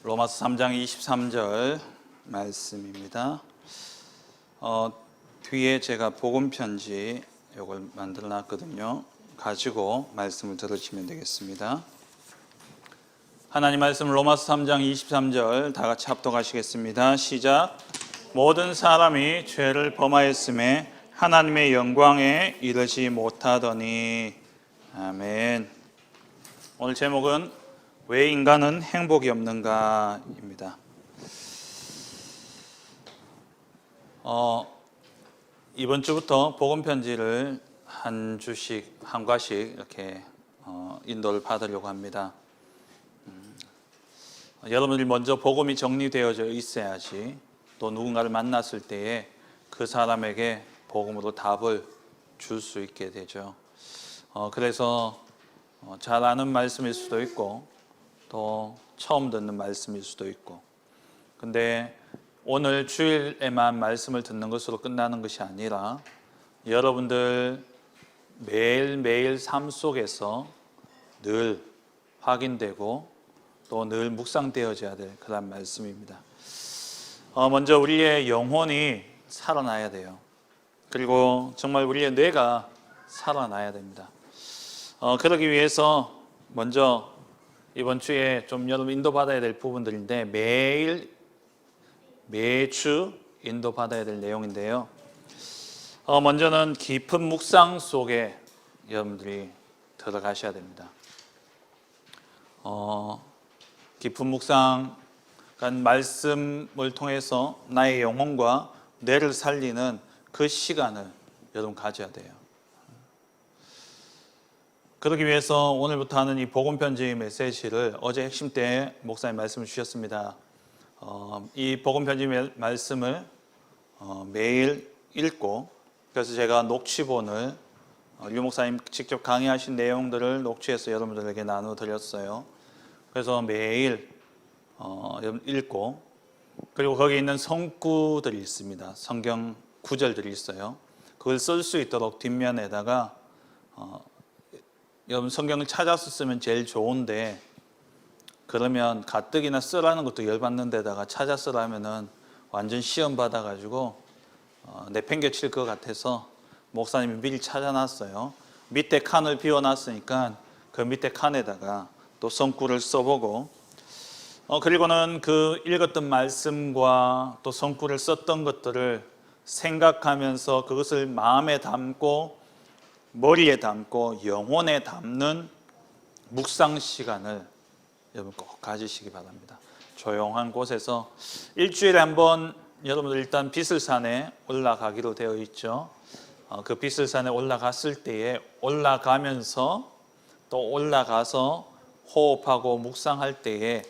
로마서 3장 23절 말씀입니다. 뒤에 제가 복음 편지 이걸 만들어 놨거든요. 가지고 말씀을 들으시면 되겠습니다. 하나님 말씀 로마서 3장 23절 다 같이 합독하시겠습니다. 시작. 모든 사람이 죄를 범하였음에 하나님의 영광에 이르지 못하더니. 아멘. 오늘 제목은 왜 인간은 행복이 없는가입니다. 이번 주부터 복음 편지를 한 주씩 한 과씩 이렇게 인도를 받으려고 합니다. 여러분들이 먼저 복음이 정리되어져 있어야지 또 누군가를 만났을 때에 그 사람에게 복음으로 답을 줄 수 있게 되죠. 그래서 잘 아는 말씀일 수도 있고 또 처음 듣는 말씀일 수도 있고, 근데 오늘 주일에만 말씀을 듣는 것으로 끝나는 것이 아니라 여러분들 매일매일 삶 속에서 늘 확인되고 또 늘 묵상되어져야 될 그런 말씀입니다. 먼저 우리의 영혼이 살아나야 돼요. 그리고 정말 우리의 뇌가 살아나야 됩니다. 그러기 위해서 먼저 이번 주에 좀 여러분 인도받아야 될 부분들인데 매주 인도받아야 될 내용인데요. 먼저는 깊은 묵상 속에 여러분들이 들어가셔야 됩니다. 깊은 묵상, 그러니까 말씀을 통해서 나의 영혼과 뇌를 살리는 그 시간을 여러분 가져야 돼요. 그러기 위해서 오늘부터 하는 이 복음 편지 메시지를 어제 핵심 때 목사님 말씀을 주셨습니다. 이 복음 편지 말씀을 매일 읽고, 그래서 제가 녹취본을 류 목사님 직접 강의하신 내용들을 녹취해서 여러분들에게 나눠드렸어요. 그래서 매일 여러분 읽고, 그리고 거기 있는 성구들이 있습니다. 성경 구절들이 있어요. 그걸 쓸 수 있도록 뒷면에다가 여러분 성경을 찾아서 쓰면 제일 좋은데, 그러면 가뜩이나 쓰라는 것도 열받는 데다가 찾아 쓰라면은 완전 시험 받아가지고 내팽개칠 것 같아서 목사님이 미리 찾아놨어요. 밑에 칸을 비워놨으니까 그 밑에 칸에다가 또 성구를 써보고, 그리고는 그 읽었던 말씀과 또 성구를 썼던 것들을 생각하면서 그것을 마음에 담고 머리에 담고 영혼에 담는 묵상 시간을 여러분 꼭 가지시기 바랍니다. 조용한 곳에서 일주일에 한번 여러분들 일단 비슬산에 올라가기로 되어 있죠. 그 비슬산에 올라갔을 때에 올라가면서 또 올라가서 호흡하고 묵상할 때에,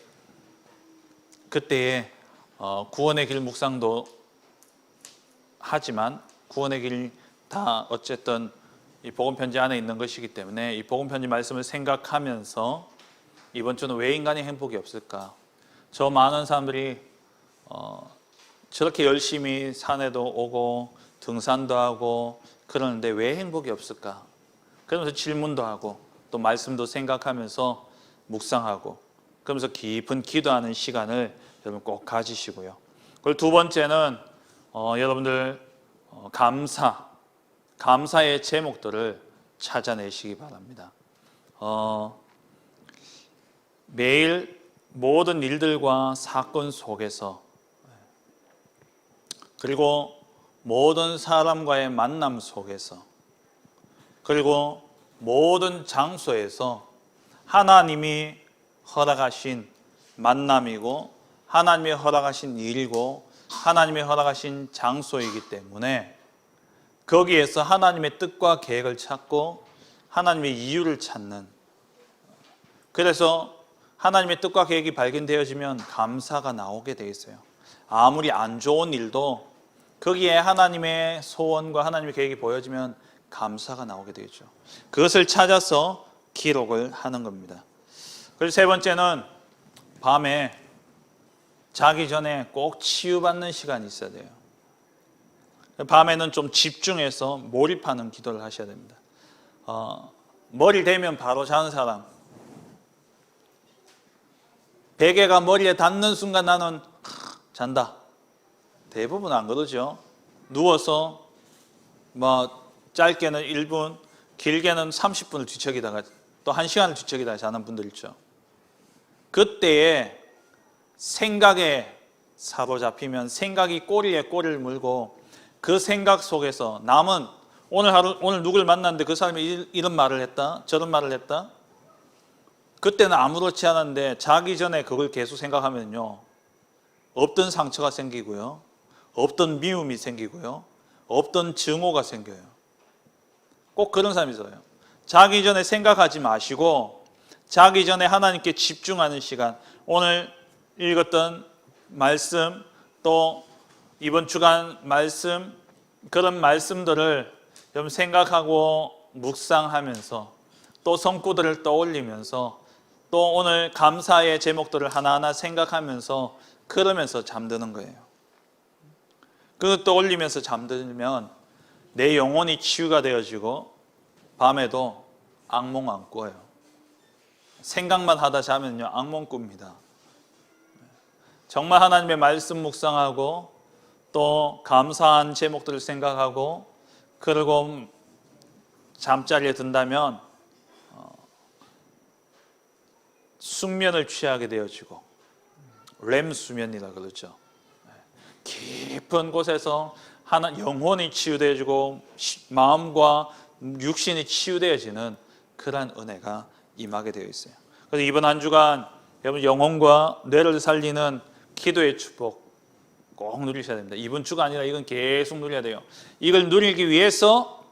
그때에 구원의 길 묵상도 하지만 구원의 길 다 어쨌든 이 복음 편지 안에 있는 것이기 때문에 이 복음 편지 말씀을 생각하면서 이번 주는 왜 인간이 행복이 없을까? 저 많은 사람들이 저렇게 열심히 산에도 오고 등산도 하고 그러는데 왜 행복이 없을까? 그러면서 질문도 하고 또 말씀도 생각하면서 묵상하고, 그러면서 깊은 기도하는 시간을 여러분 꼭 가지시고요. 그리고 두 번째는 여러분들 감사의 제목들을 찾아내시기 바랍니다. 매일 모든 일들과 사건 속에서, 그리고 모든 사람과의 만남 속에서, 그리고 모든 장소에서 하나님이 허락하신 만남이고 하나님이 허락하신 일이고 하나님이 허락하신 장소이기 때문에 거기에서 하나님의 뜻과 계획을 찾고 하나님의 이유를 찾는, 그래서 하나님의 뜻과 계획이 발견되어지면 감사가 나오게 되어 있어요. 아무리 안 좋은 일도 거기에 하나님의 소원과 하나님의 계획이 보여지면 감사가 나오게 되죠. 그것을 찾아서 기록을 하는 겁니다. 그리고 세 번째는 밤에 자기 전에 꼭 치유받는 시간이 있어야 돼요. 밤에는 좀 집중해서 몰입하는 기도를 하셔야 됩니다. 머리 대면 바로 자는 사람, 베개가 머리에 닿는 순간 나는 잔다. 대부분 안 그러죠. 누워서 짧게는 1분, 길게는 30분을 뒤척이다가 또 1시간을 뒤척이다가 자는 분들 있죠. 그때에 생각에 사로잡히면 생각이 꼬리에 꼬리를 물고 그 생각 속에서 남은 오늘 누굴 만났는데 그 사람이 이런 말을 했다, 저런 말을 했다. 그때는 아무렇지 않은데 자기 전에 그걸 계속 생각하면요, 없던 상처가 생기고요, 없던 미움이 생기고요, 없던 증오가 생겨요. 꼭 그런 사람이 있어요. 자기 전에 생각하지 마시고 자기 전에 하나님께 집중하는 시간, 오늘 읽었던 말씀, 또 이번 주간 말씀, 그런 말씀들을 좀 생각하고 묵상하면서 또 성구들을 떠올리면서 또 오늘 감사의 제목들을 하나하나 생각하면서 그러면서 잠드는 거예요. 그거 떠올리면서 잠들면 내 영혼이 치유가 되어지고 밤에도 악몽 안 꿔요. 생각만 하다 자면요, 악몽 꿉니다. 정말 하나님의 말씀 묵상하고 또 감사한 제목들을 생각하고 그리고 잠자리에 든다면 숙면을 취하게 되어지고 렘 수면이라 그러죠. 깊은 곳에서 영혼이 치유되어지고 마음과 육신이 치유되어지는 그러한 은혜가 임하게 되어 있어요. 그래서 이번 한 주간 여러분 영혼과 뇌를 살리는 기도의 축복 꼭 누리셔야 됩니다. 이번 주가 아니라 이건 계속 누려야 돼요. 이걸 누리기 위해서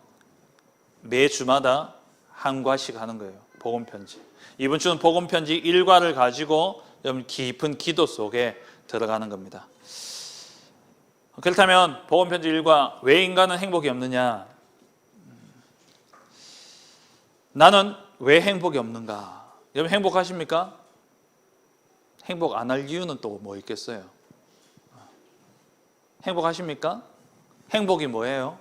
매주마다 한 과씩 하는 거예요. 복음편지. 이번 주는 복음편지 1과를 가지고 여러분 깊은 기도 속에 들어가는 겁니다. 그렇다면 복음편지 1과 왜 인간은 행복이 없느냐? 나는 왜 행복이 없는가? 여러분 행복하십니까? 행복 안 할 이유는 또 뭐 있겠어요? 행복하십니까? 행복이 뭐예요?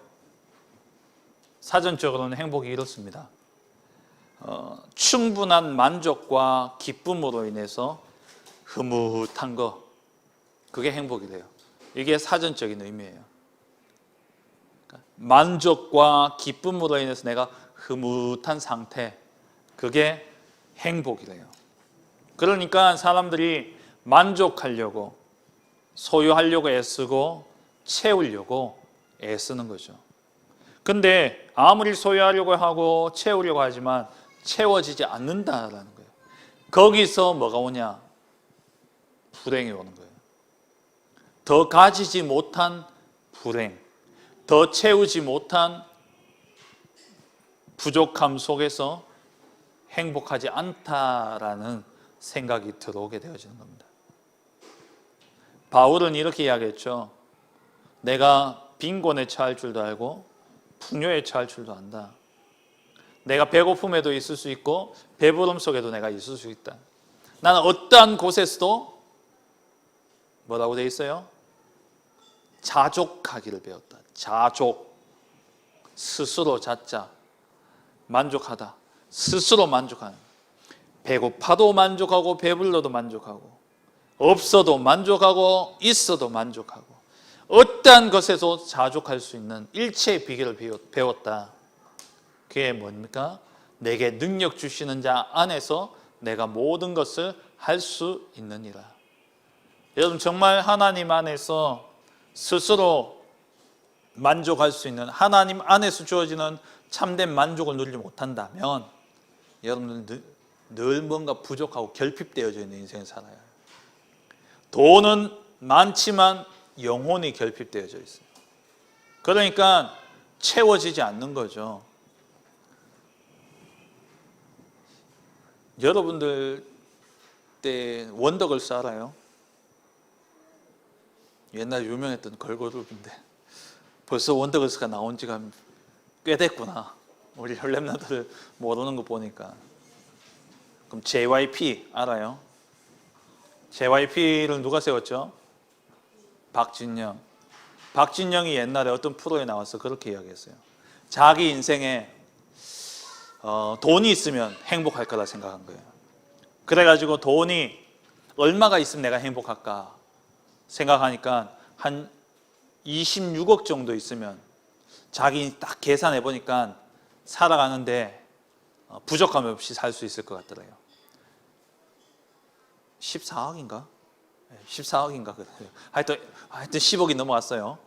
사전적으로는 행복이 이렇습니다. 충분한 만족과 기쁨으로 인해서 흐뭇한 거, 그게 행복이래요. 이게 사전적인 의미예요. 만족과 기쁨으로 인해서 내가 흐뭇한 상태, 그게 행복이래요. 그러니까 사람들이 만족하려고, 소유하려고 애쓰고 채우려고 애쓰는 거죠. 근데 아무리 소유하려고 하고 채우려고 하지만 채워지지 않는다라는 거예요. 거기서 뭐가 오냐? 불행이 오는 거예요. 더 가지지 못한 불행, 더 채우지 못한 부족함 속에서 행복하지 않다라는 생각이 들어오게 되어지는 겁니다. 바울은 이렇게 이야기했죠. 내가 빈곤에 처할 줄도 알고 풍요에 처할 줄도 안다. 내가 배고픔에도 있을 수 있고 배부름 속에도 내가 있을 수 있다. 나는 어떠한 곳에서도 뭐라고 되어 있어요? 자족하기를 배웠다. 자족. 스스로 자자. 만족하다. 스스로 만족하는. 배고파도 만족하고 배불러도 만족하고 없어도 만족하고 있어도 만족하고 어떠한 것에서 자족할 수 있는 일체의 비결을 배웠다. 그게 뭡니까? 내게 능력 주시는 자 안에서 내가 모든 것을 할 수 있느니라. 여러분 정말 하나님 안에서 스스로 만족할 수 있는, 하나님 안에서 주어지는 참된 만족을 누리지 못한다면 여러분들 늘 뭔가 부족하고 결핍되어져 있는 인생을 살아요. 돈은 많지만 영혼이 결핍되어져 있어요. 그러니까 채워지지 않는 거죠. 여러분들 때 원더걸스 알아요? 옛날 유명했던 걸그룹인데 벌써 원더걸스가 나온 지가 꽤 됐구나. 우리 혈렘나들을 모르는 거 보니까. 그럼 JYP 알아요? JYP를 누가 세웠죠? 박진영. 박진영이 옛날에 어떤 프로에 나와서 그렇게 이야기했어요. 자기 인생에 돈이 있으면 행복할 거라 생각한 거예요. 그래가지고 돈이 얼마가 있으면 내가 행복할까 생각하니까 한 26억 정도 있으면 자기 딱 계산해 보니까 살아가는데 부족함 없이 살 수 있을 것 같더라고요. 14억인가? 14억인가? 하여튼 10억이 넘어갔어요.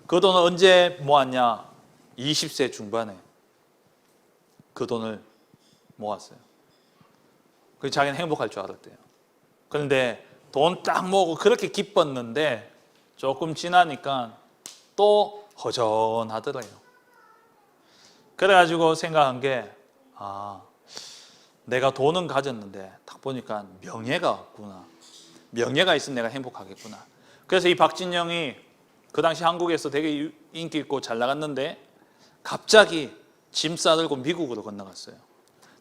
그 돈을 언제 모았냐? 20세 중반에 그 돈을 모았어요. 그래서 자기는 행복할 줄 알았대요. 그런데 돈 딱 모으고 그렇게 기뻤는데 조금 지나니까 또 허전하더래요. 그래가지고 생각한 게 내가 돈은 가졌는데 딱 보니까 명예가 없구나. 명예가 있으면 내가 행복하겠구나. 그래서 이 박진영이 그 당시 한국에서 되게 인기 있고 잘 나갔는데 갑자기 짐 싸들고 미국으로 건너갔어요.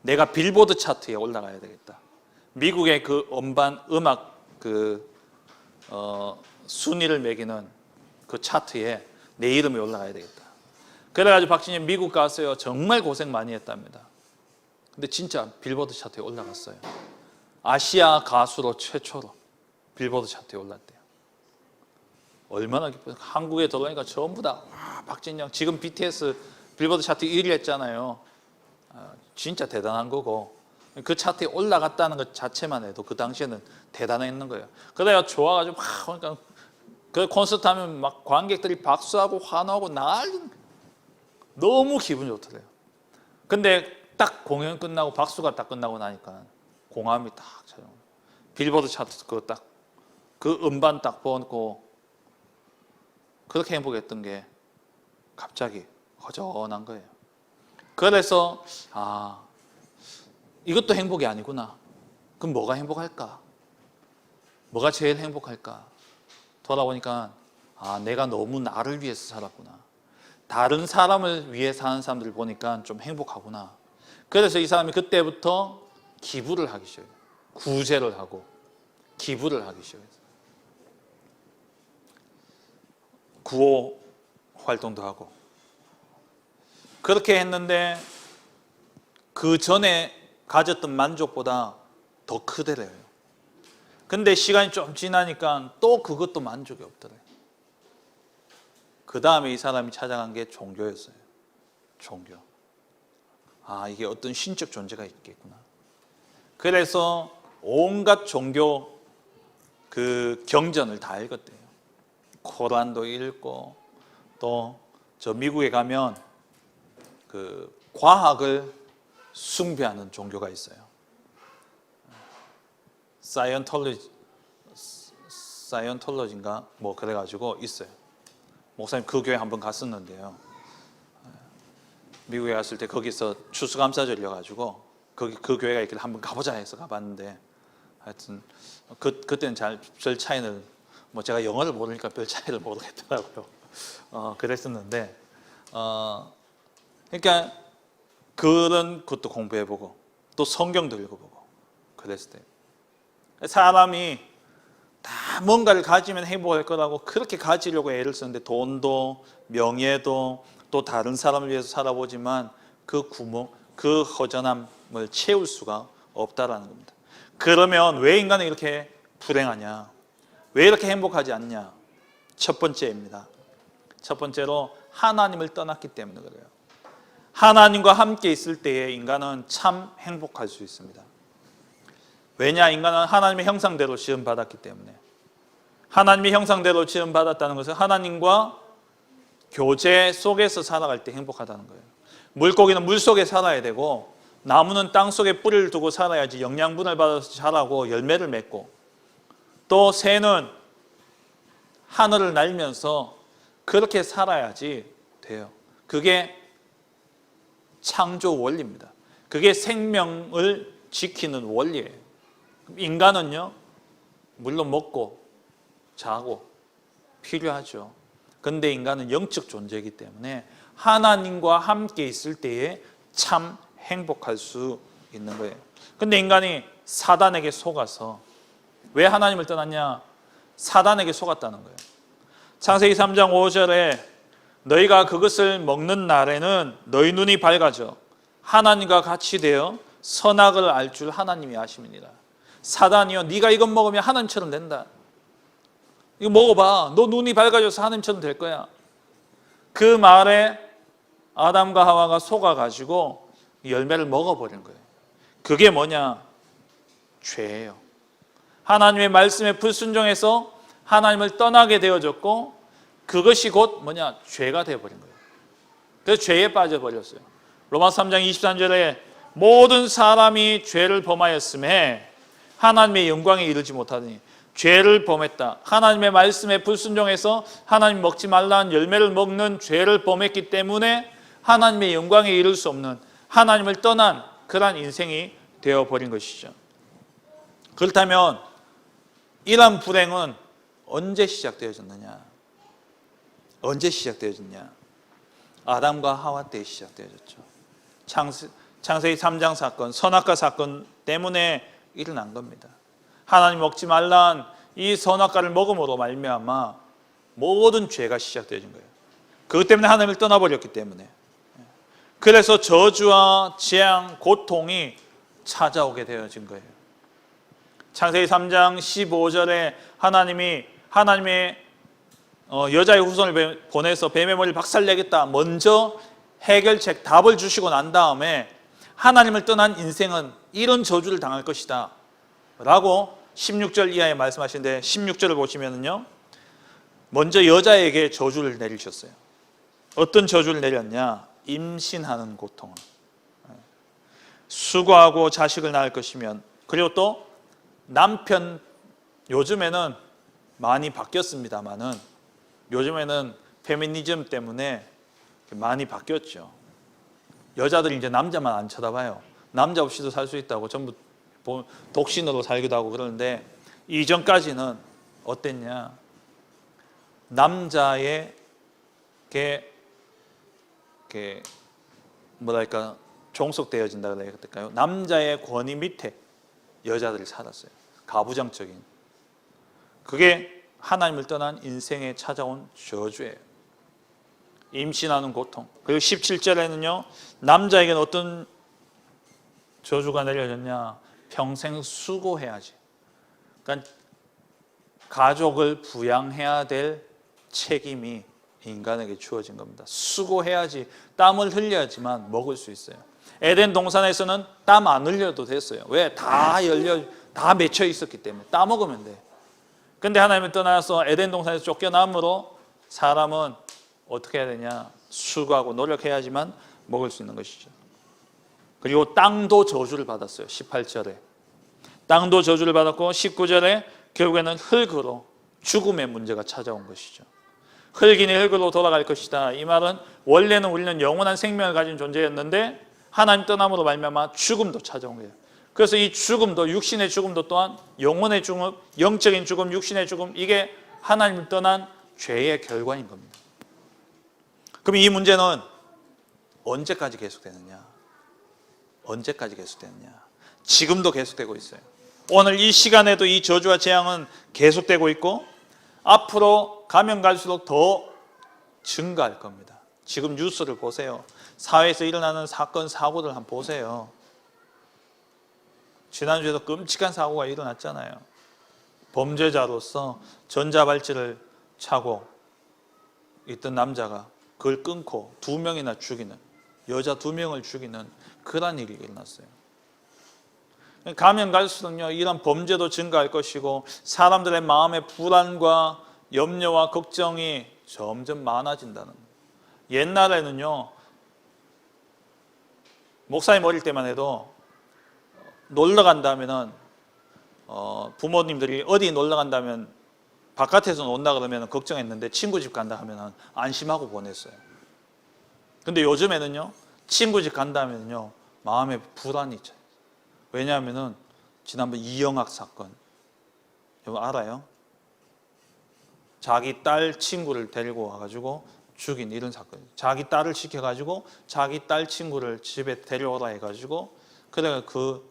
내가 빌보드 차트에 올라가야 되겠다. 미국의 그 음악 순위를 매기는 그 차트에 내 이름이 올라가야 되겠다. 그래가지고 박진영 미국 갔어요. 정말 고생 많이 했답니다. 근데 진짜 빌보드 차트에 올라갔어요. 아시아 가수로 최초로 빌보드 차트에 올랐대요. 얼마나 기뻐요. 한국에 들어오니까 전부 다 박진영 지금 BTS 빌보드 차트 1위 했잖아요. 진짜 대단한 거고 그 차트에 올라갔다는 것 자체만 해도 그 당시에는 대단했는 거예요. 그래야 좋아가지고 막 그러니까 그 콘서트 하면 막 관객들이 박수하고 환호하고 난리 너무 기분이 좋더래요. 근데 딱 공연 끝나고 박수가 딱 끝나고 나니까 공함이 딱 찾아오고 빌보드 차트 그 음반 딱 보고 그렇게 행복했던 게 갑자기 허전한 거예요. 그래서 이것도 행복이 아니구나. 그럼 뭐가 행복할까? 뭐가 제일 행복할까? 돌아보니까 내가 너무 나를 위해서 살았구나. 다른 사람을 위해 사는 사람들을 보니까 좀 행복하구나. 그래서 이 사람이 그때부터 기부를 하기 시작해요. 구제를 하고 기부를 하기 시작했어요. 구호 활동도 하고 그렇게 했는데 그 전에 가졌던 만족보다 더 크더래요. 근데 시간이 좀 지나니까 또 그것도 만족이 없더래요. 그 다음에 이 사람이 찾아간 게 종교였어요. 종교. 이게 어떤 신적 존재가 있겠구나. 그래서 온갖 종교 그 경전을 다 읽었대요. 코란도 읽고 또 저 미국에 가면 그 과학을 숭배하는 종교가 있어요. 사이언톨로지인가 뭐 그래가지고 있어요. 목사님 그 교회 한번 갔었는데요. 미국에 갔을 때 거기서 추수감사절이어가지고 그 교회가 있길래 한번 가보자 해서 가봤는데 하여튼 그때는 별 차이는 뭐 제가 영어를 모르니까 별 차이를 모르겠더라고요. 그랬었는데 그러니까 그런 것도 공부해보고 또 성경도 읽어보고 그랬을 때 사람이 다 뭔가를 가지면 행복할 거라고 그렇게 가지려고 애를 쓰는데 돈도 명예도 또 다른 사람을 위해서 살아보지만 그 구멍, 그 허전함을 채울 수가 없다라는 겁니다. 그러면 왜 인간은 이렇게 불행하냐? 왜 이렇게 행복하지 않냐? 첫 번째입니다. 첫 번째로 하나님을 떠났기 때문에 그래요. 하나님과 함께 있을 때에 인간은 참 행복할 수 있습니다. 왜냐? 인간은 하나님의 형상대로 지음받았기 때문에. 하나님의 형상대로 지음받았다는 것은 하나님과 교제 속에서 살아갈 때 행복하다는 거예요. 물고기는 물 속에 살아야 되고 나무는 땅 속에 뿌리를 두고 살아야지 영양분을 받아서 자라고 열매를 맺고 또 새는 하늘을 날면서 그렇게 살아야지 돼요. 그게 창조 원리입니다. 그게 생명을 지키는 원리예요. 인간은요, 물론 먹고 자고 필요하죠. 그런데 인간은 영적 존재이기 때문에 하나님과 함께 있을 때에 참 행복할 수 있는 거예요. 근데 인간이 사단에게 속아서 왜 하나님을 떠났냐? 사단에게 속았다는 거예요. 창세기 3장 5절에 너희가 그것을 먹는 날에는 너희 눈이 밝아져 하나님과 같이 되어 선악을 알 줄 하나님이 아심이니라. 사단이요, 네가 이것 먹으면 하나님처럼 된다. 이거 먹어봐. 너 눈이 밝아져서 하나님처럼 될 거야. 그 말에 아담과 하와가 속아가지고 열매를 먹어버린 거예요. 그게 뭐냐? 죄예요. 하나님의 말씀에 불순종해서 하나님을 떠나게 되어졌고, 그것이 곧 뭐냐? 죄가 되어버린 거예요. 그래서 죄에 빠져버렸어요. 로마서 3장 23절에 모든 사람이 죄를 범하였음에 하나님의 영광에 이르지 못하더니, 죄를 범했다. 하나님의 말씀에 불순종해서 하나님 먹지 말라는 열매를 먹는 죄를 범했기 때문에 하나님의 영광에 이를 수 없는, 하나님을 떠난 그러한 인생이 되어버린 것이죠. 그렇다면 이러한 불행은 언제 시작되어졌느냐? 언제 시작되어졌냐? 아담과 하와 때 시작되어졌죠. 창세기 3장 사건, 선악과 사건 때문에 일어난 겁니다. 하나님 먹지 말란 이 선악과를 먹음으로 말미암아 모든 죄가 시작되어진 거예요. 그것 때문에 하나님을 떠나버렸기 때문에. 그래서 저주와 재앙, 고통이 찾아오게 되어진 거예요. 창세기 3장 15절에 하나님이 하나님의 여자의 후손을 보내서 뱀의 머리를 박살내겠다, 먼저 해결책, 답을 주시고 난 다음에 하나님을 떠난 인생은 이런 저주를 당할 것이다 라고 16절 이하에 말씀하시는데, 16절을 보시면요, 먼저 여자에게 저주를 내리셨어요. 어떤 저주를 내렸냐? 임신하는 고통을, 수고하고 자식을 낳을 것이면, 그리고 또 남편, 요즘에는 많이 바뀌었습니다만은, 요즘에는 페미니즘 때문에 많이 바뀌었죠. 여자들이 이제 남자만 안 쳐다봐요. 남자 없이도 살 수 있다고 전부 독신으로 살기도 하고 그러는데, 이전까지는 어땠냐? 남자에게 뭐랄까 종속되어진다 그래야 될까요? 남자의 권위 밑에 여자들이 살았어요. 가부장적인. 그게 하나님을 떠난 인생에 찾아온 저주예요. 임신하는 고통. 그리고 17절에는요, 남자에게는 어떤 저주가 내려졌냐? 평생 수고해야지. 그러니까 가족을 부양해야 될 책임이 인간에게 주어진 겁니다. 수고해야지, 땀을 흘려야지만 먹을 수 있어요. 에덴 동산에서는 땀 안 흘려도 됐어요. 왜? 다 맺혀 있었기 때문에 따먹으면 돼. 근데 하나님을 떠나서 에덴 동산에서 쫓겨남으로 사람은 어떻게 해야 되냐? 수고하고 노력해야지만 먹을 수 있는 것이죠. 그리고 땅도 저주를 받았어요. 18절에 땅도 저주를 받았고, 19절에 결국에는 흙으로 죽음의 문제가 찾아온 것이죠. 흙이니 흙으로 돌아갈 것이다. 이 말은 원래는 우리는 영원한 생명을 가진 존재였는데 하나님 떠남으로 말미암아 죽음도 찾아온 거예요. 그래서 이 죽음도, 육신의 죽음도 또한 영혼의 죽음, 영적인 죽음, 육신의 죽음, 이게 하나님을 떠난 죄의 결과인 겁니다. 그럼 이 문제는 언제까지 계속되느냐? 언제까지 계속되느냐? 지금도 계속되고 있어요. 오늘 이 시간에도 이 저주와 재앙은 계속되고 있고, 앞으로 가면 갈수록 더 증가할 겁니다. 지금 뉴스를 보세요. 사회에서 일어나는 사건, 사고들 한번 보세요. 지난주에도 끔찍한 사고가 일어났잖아요. 범죄자로서 전자발찌를 차고 있던 남자가 그걸 끊고 2명이나 죽이는, 여자 2명을 죽이는 그런 일이 일어났어요. 가면 갈수록요, 이런 범죄도 증가할 것이고 사람들의 마음의 불안과 염려와 걱정이 점점 많아진다는 거예요. 옛날에는요, 목사님 어릴 때만 해도 놀러 간다면은 부모님들이 어디 놀러 간다면 바깥에서 논다 그러면 걱정했는데, 친구 집 간다 하면 안심하고 보냈어요. 근데 요즘에는요, 친구 집 간다면요 마음에 불안이 있죠. 왜냐하면은 지난번 이영학 사건, 이거 알아요? 자기 딸 친구를 데리고 와가지고 죽인 이런 사건이에요. 자기 딸을 시켜가지고 자기 딸 친구를 집에 데려오라 해가지고 그래가 그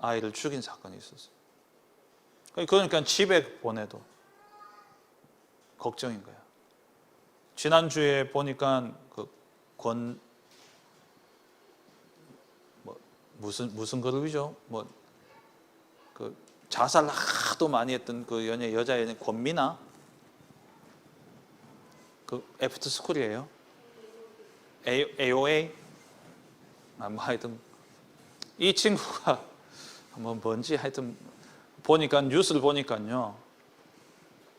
아이를 죽인 사건이 있었어요. 그러니까 집에 보내도 걱정인 거야. 지난주에 보니까 무슨 그룹이죠? 자살 하도 많이 했던 그 여자 연예 권미나, 그 애프터 스쿨이에요. AOA, 뭐 하여튼 이 친구가 뭐 뭔지 하여튼 보니까 뉴스를 보니까요,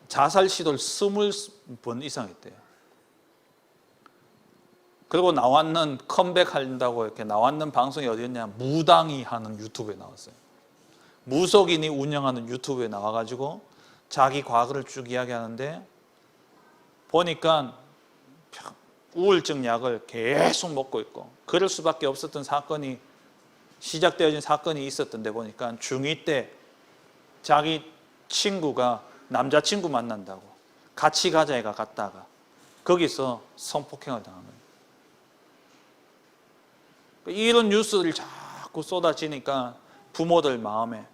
자살 시도를 20번 이상 했대요. 그리고 나왔는 컴백한다고 이렇게 나왔는 방송이 어디였냐, 무당이 하는 유튜브에 나왔어요. 무속인이 운영하는 유튜브에 나와가지고 자기 과거를 쭉 이야기하는데, 보니까 우울증 약을 계속 먹고 있고 그럴 수밖에 없었던 사건이 시작되어진 사건이 있었던데, 보니까 중2 때 자기 친구가 남자친구 만난다고 같이 가자 해가 갔다가 거기서 성폭행을 당한 거예요. 이런 뉴스들이 자꾸 쏟아지니까 부모들 마음에,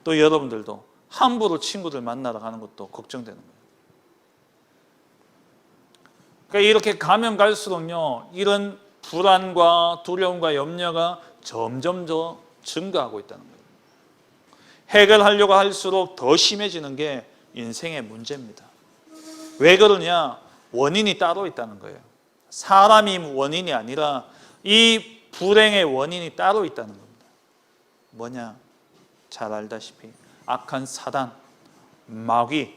또 여러분들도 함부로 친구들 만나러 가는 것도 걱정되는 거예요. 그러니까 이렇게 가면 갈수록요, 이런 불안과 두려움과 염려가 점점 더 증가하고 있다는 거예요. 해결하려고 할수록 더 심해지는 게 인생의 문제입니다. 왜 그러냐? 원인이 따로 있다는 거예요. 사람이 원인이 아니라 이 불행의 원인이 따로 있다는 겁니다. 뭐냐? 잘 알다시피 악한 사단, 마귀,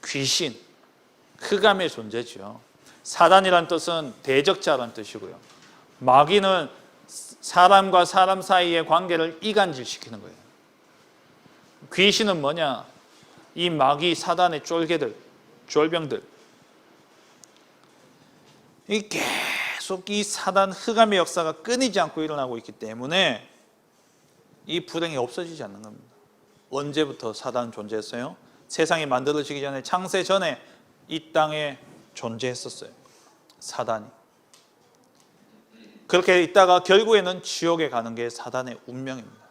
귀신, 흑암의 존재죠. 사단이란 뜻은 대적자란 뜻이고요. 마귀는 사람과 사람 사이의 관계를 이간질시키는 거예요. 귀신은 뭐냐? 이 마귀 사단의 쫄개들, 쫄병들, 이 계속 이 사단 흑암의 역사가 끊이지 않고 일어나고 있기 때문에 이 불행이 없어지지 않는 겁니다. 언제부터 사단은 존재했어요? 세상이 만들어지기 전에, 창세 전에 이 땅에 존재했었어요, 사단이. 그렇게 있다가 결국에는 지옥에 가는 게 사단의 운명입니다.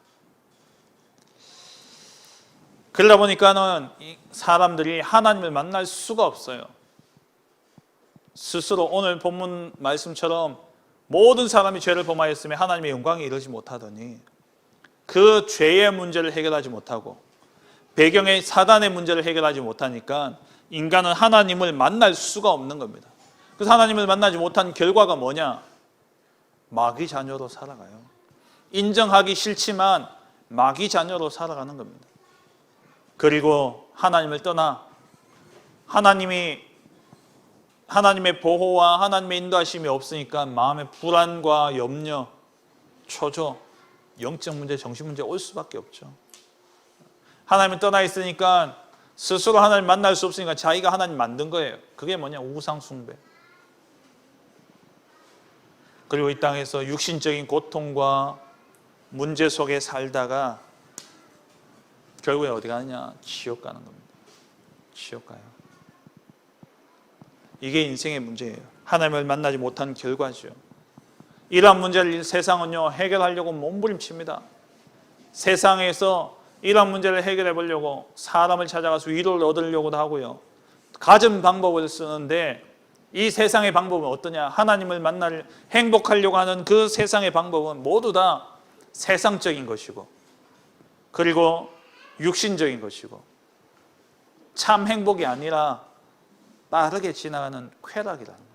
그러다 보니까는 사람들이 하나님을 만날 수가 없어요. 스스로 오늘 본문 말씀처럼 모든 사람이 죄를 범하였으며 하나님의 영광에 이르지 못하더니, 그 죄의 문제를 해결하지 못하고 배경의 사단의 문제를 해결하지 못하니까 인간은 하나님을 만날 수가 없는 겁니다. 그래서 하나님을 만나지 못한 결과가 뭐냐? 마귀 자녀로 살아가요. 인정하기 싫지만 마귀 자녀로 살아가는 겁니다. 그리고 하나님을 떠나 하나님의 보호와 하나님의 인도하심이 없으니까 마음에 불안과 염려, 초조, 영적 문제, 정신 문제 올 수밖에 없죠. 하나님을 떠나 있으니까 스스로 하나님 만날 수 없으니까 자기가 하나님 만든 거예요. 그게 뭐냐? 우상 숭배. 그리고 이 땅에서 육신적인 고통과 문제 속에 살다가 결국에 어디 가느냐? 지옥 가는 겁니다. 지옥 가요. 이게 인생의 문제예요. 하나님을 만나지 못한 결과죠. 이러한 문제를 세상은요, 해결하려고 몸부림칩니다. 세상에서 이러한 문제를 해결해 보려고 사람을 찾아가서 위로를 얻으려고도 하고요, 가진 방법을 쓰는데, 이 세상의 방법은 어떠냐? 하나님을 만날, 행복하려고 하는 그 세상의 방법은 모두 다 세상적인 것이고, 그리고 육신적인 것이고, 참 행복이 아니라 빠르게 지나가는 쾌락이라는 거예요.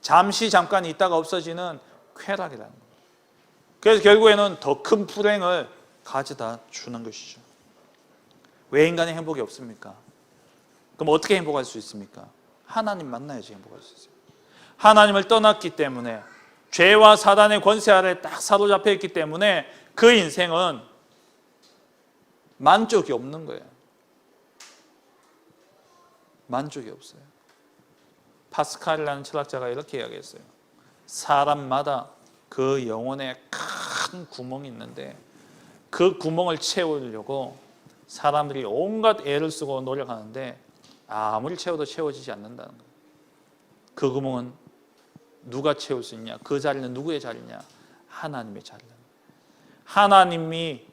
잠시 잠깐 있다가 없어지는 쾌락이라는 거예요. 그래서 결국에는 더 큰 불행을 가져다 주는 것이죠. 왜 인간의 행복이 없습니까? 그럼 어떻게 행복할 수 있습니까? 하나님 만나야지 행복할 수 있어요. 하나님을 떠났기 때문에, 죄와 사단의 권세 아래 딱 사로잡혀 있기 때문에 그 인생은 만족이 없는 거예요. 만족이 없어요. 파스칼이라는 철학자가 이렇게 이야기했어요. 사람마다 그 영혼에 큰 구멍이 있는데, 그 구멍을 채우려고 사람들이 온갖 애를 쓰고 노력하는데 아무리 채워도 채워지지 않는다는 거예요. 그 구멍은 누가 채울 수 있냐? 그 자리는 누구의 자리냐? 하나님의 자리다. 하나님이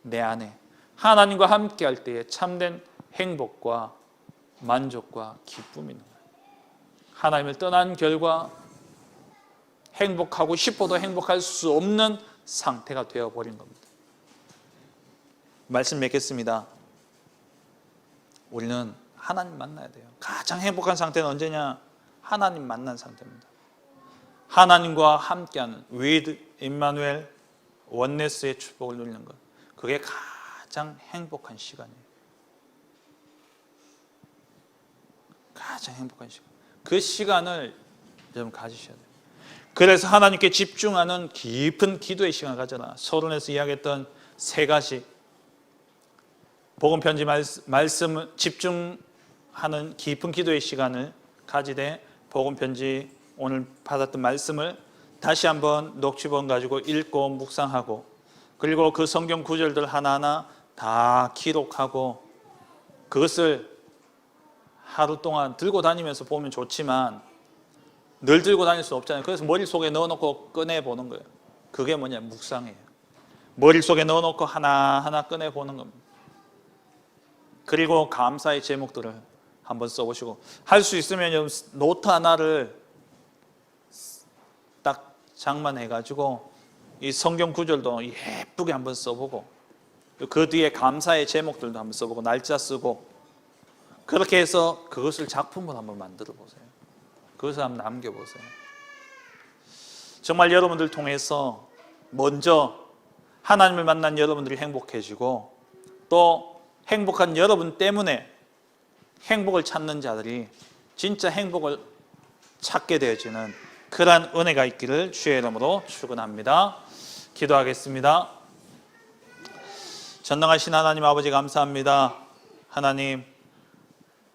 내 안에, 하나님과 함께 할 때에 참된 행복과 만족과 기쁨이 있는 거예요. 하나님을 떠난 결과 행복하고 싶어도 행복할 수 없는 상태가 되어버린 겁니다. 말씀 맺겠습니다. 우리는 하나님 만나야 돼요. 가장 행복한 상태는 언제냐? 하나님 만난 상태입니다. 하나님과 함께하는 with 임마누엘 원네스의 축복을 누리는 것, 그게 가장 행복한 시간이에요. 가장 행복한 시간. 그 시간을 여러분 가지셔야 돼요. 그래서 하나님께 집중하는 깊은 기도의 시간을 가져라. 서론에서 이야기했던 세 가지 복음 편지 말씀 집중하는 깊은 기도의 시간을 가지되 복음 편지 오늘 받았던 말씀을 다시 한번 녹취본 가지고 읽고 묵상하고, 그리고 그 성경 구절들 하나하나 다 기록하고, 그것을 하루 동안 들고 다니면서 보면 좋지만 늘 들고 다닐 수 없잖아요. 그래서 머릿속에 넣어놓고 꺼내보는 거예요. 그게 뭐냐? 묵상이에요. 머릿속에 넣어놓고 하나하나 꺼내보는 겁니다. 그리고 감사의 제목들을 한번 써보시고, 할 수 있으면 노트 하나를 딱 장만해가지고 이 성경 구절도 예쁘게 한번 써보고, 그 뒤에 감사의 제목들도 한번 써보고, 날짜 쓰고, 그렇게 해서 그것을 작품으로 한번 만들어 보세요. 그것을 한번 남겨보세요. 정말 여러분들 통해서 먼저 하나님을 만난 여러분들이 행복해지고, 또 행복한 여러분 때문에 행복을 찾는 자들이 진짜 행복을 찾게 되어지는 그러한 은혜가 있기를 주의 이름으로 축원합니다. 기도하겠습니다. 전능하신 하나님 아버지, 감사합니다. 하나님,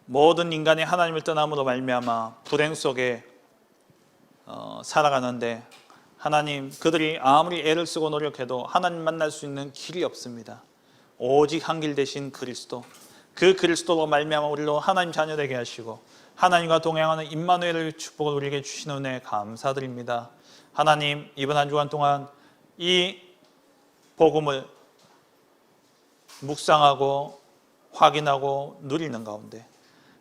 모든 인간이 하나님을 떠남으로 말미암아 불행 속에 살아가는데, 하나님, 그들이 아무리 애를 쓰고 노력해도 하나님 만날 수 있는 길이 없습니다. 오직 한 길 되신 그리스도, 그 그리스도로 말미암아 우리로 하나님 자녀 되게 하시고 하나님과 동행하는 임마누엘의 축복을 우리에게 주시는 은혜 감사드립니다. 하나님, 이번 한 주간 동안 이 복음을 묵상하고 확인하고 누리는 가운데,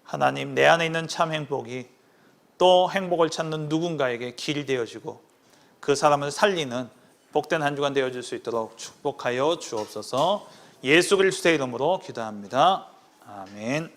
하나님, 내 안에 있는 참 행복이 또 행복을 찾는 누군가에게 길이 되어지고 그 사람을 살리는 복된 한 주간 되어질 수 있도록 축복하여 주옵소서. 예수 그리스도의 이름으로 기도합니다. 아멘.